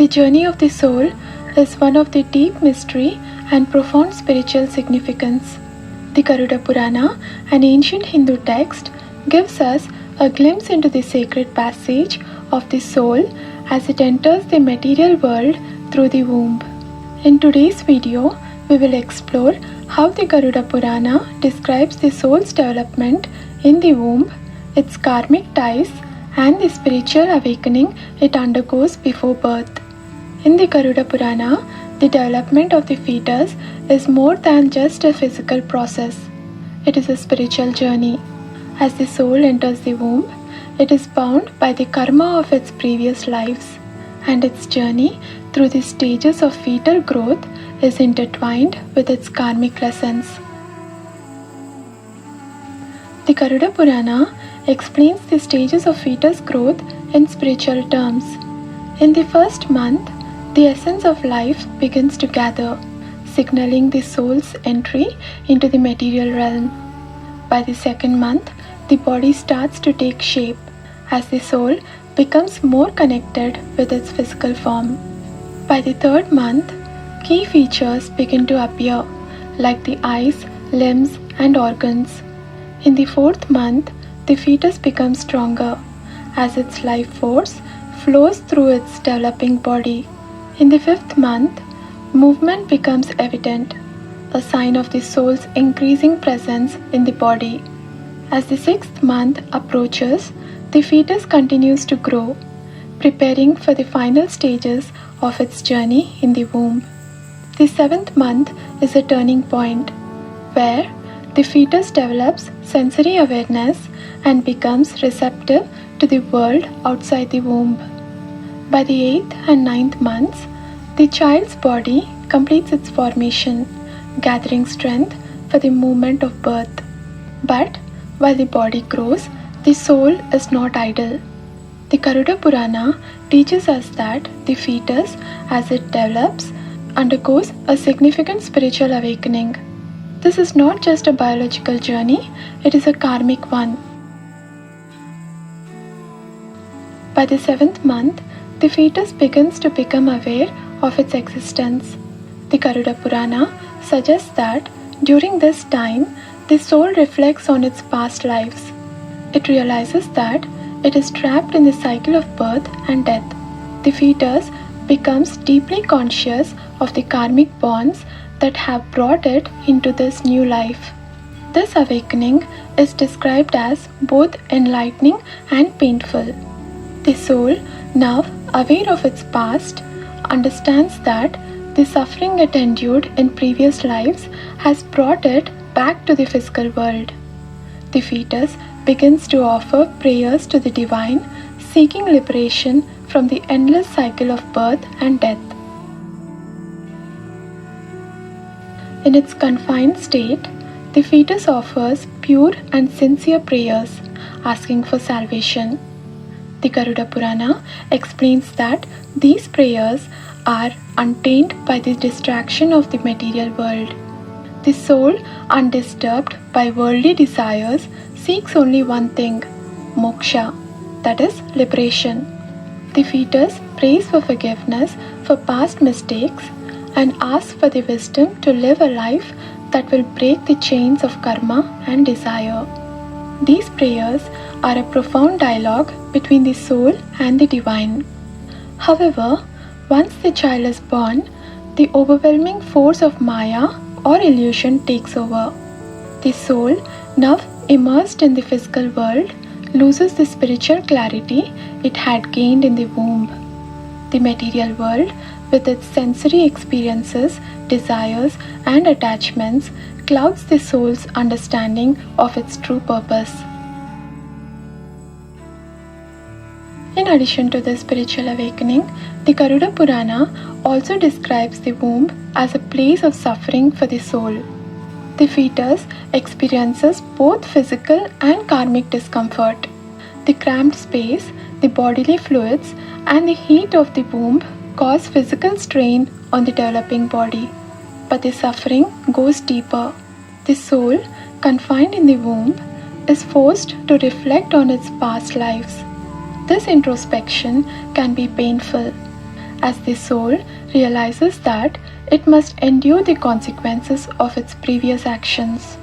The journey of the soul is one of the deep mystery and profound spiritual significance. The Garuda Purana, an ancient Hindu text, gives us a glimpse into the sacred passage of the soul as it enters the material world through the womb. In today's video, we will explore how the Garuda Purana describes the soul's development in the womb, its karmic ties, and the spiritual awakening it undergoes before birth. In the Garuda Purana, the development of the fetus is more than just a physical process. It is a spiritual journey. As the soul enters the womb, it is bound by the karma of its previous lives, and its journey through the stages of fetal growth is intertwined with its karmic lessons. The Garuda Purana explains the stages of fetus growth in spiritual terms. In the first month, the essence of life begins to gather, signaling the soul's entry into the material realm. By the second month, the body starts to take shape as the soul becomes more connected with its physical form. By the third month, key features begin to appear, like the eyes, limbs, and organs. In the fourth month, the fetus becomes stronger as its life force flows through its developing body. In the fifth month, movement becomes evident, a sign of the soul's increasing presence in the body. As the sixth month approaches, the fetus continues to grow, preparing for the final stages of its journey in the womb. The seventh month is a turning point, where the fetus develops sensory awareness and becomes receptive to the world outside the womb. By the eighth and ninth months, the child's body completes its formation, gathering strength for the moment of birth. But while the body grows, the soul is not idle. The Garuda Purana teaches us that the fetus, as it develops, undergoes a significant spiritual awakening. This is not just a biological journey, it is a karmic one. By the seventh month, the fetus begins to become aware of its existence. The Garuda Purana suggests that during this time, the soul reflects on its past lives. It realizes that it is trapped in the cycle of birth and death. The fetus becomes deeply conscious of the karmic bonds that have brought it into this new life. This awakening is described as both enlightening and painful. The soul, now aware of its past, understands that the suffering it endured in previous lives has brought it back to the physical world. The fetus begins to offer prayers to the divine, seeking liberation from the endless cycle of birth and death. In its confined state, the fetus offers pure and sincere prayers, asking for salvation. The Garuda Purana explains that these prayers are untainted by the distraction of the material world. The soul, undisturbed by worldly desires, seeks only one thing, moksha, that is, liberation. The fetus prays for forgiveness for past mistakes and asks for the wisdom to live a life that will break the chains of karma and desire. These prayers are a profound dialogue between the soul and the divine. However, once the child is born, the overwhelming force of Maya or illusion takes over. The soul, now immersed in the physical world, loses the spiritual clarity it had gained in the womb. The material world, with its sensory experiences, desires, and attachments, clouds the soul's understanding of its true purpose. In addition to the spiritual awakening, the Garuda Purana also describes the womb as a place of suffering for the soul. The fetus experiences both physical and karmic discomfort. The cramped space, the bodily fluids, and the heat of the womb cause physical strain on the developing body. But the suffering goes deeper. The soul, confined in the womb, is forced to reflect on its past lives. This introspection can be painful, as the soul realizes that it must endure the consequences of its previous actions.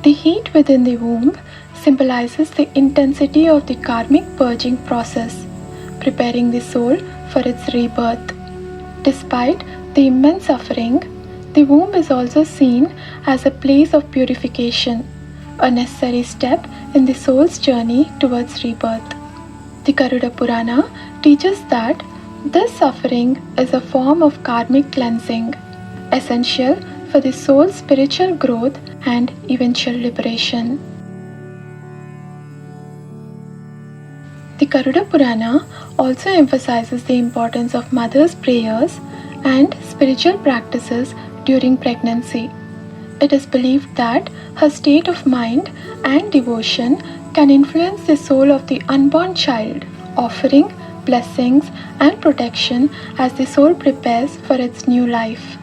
The heat within the womb symbolizes the intensity of the karmic purging process, preparing the soul for its rebirth. Despite the immense suffering, the womb is also seen as a place of purification, a necessary step in the soul's journey towards rebirth. The Garuda Purana teaches that this suffering is a form of karmic cleansing, essential for the soul's spiritual growth and eventual liberation. The Garuda Purana also emphasizes the importance of mother's prayers and spiritual practices during pregnancy. It is believed that her state of mind and devotion can influence the soul of the unborn child, offering blessings and protection as the soul prepares for its new life.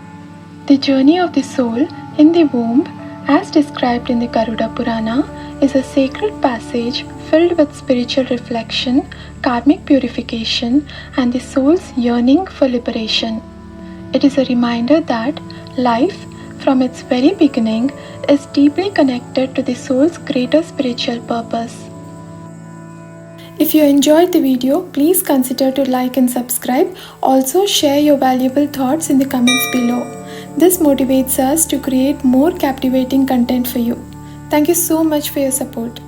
The journey of the soul in the womb, as described in the Garuda Purana, is a sacred passage filled with spiritual reflection, karmic purification, and the soul's yearning for liberation. It is a reminder that life, from its very beginning, is deeply connected to the soul's greater spiritual purpose. If you enjoyed the video, please consider to like and subscribe. Also, share your valuable thoughts in the comments below. This motivates us to create more captivating content for you. Thank you so much for your support.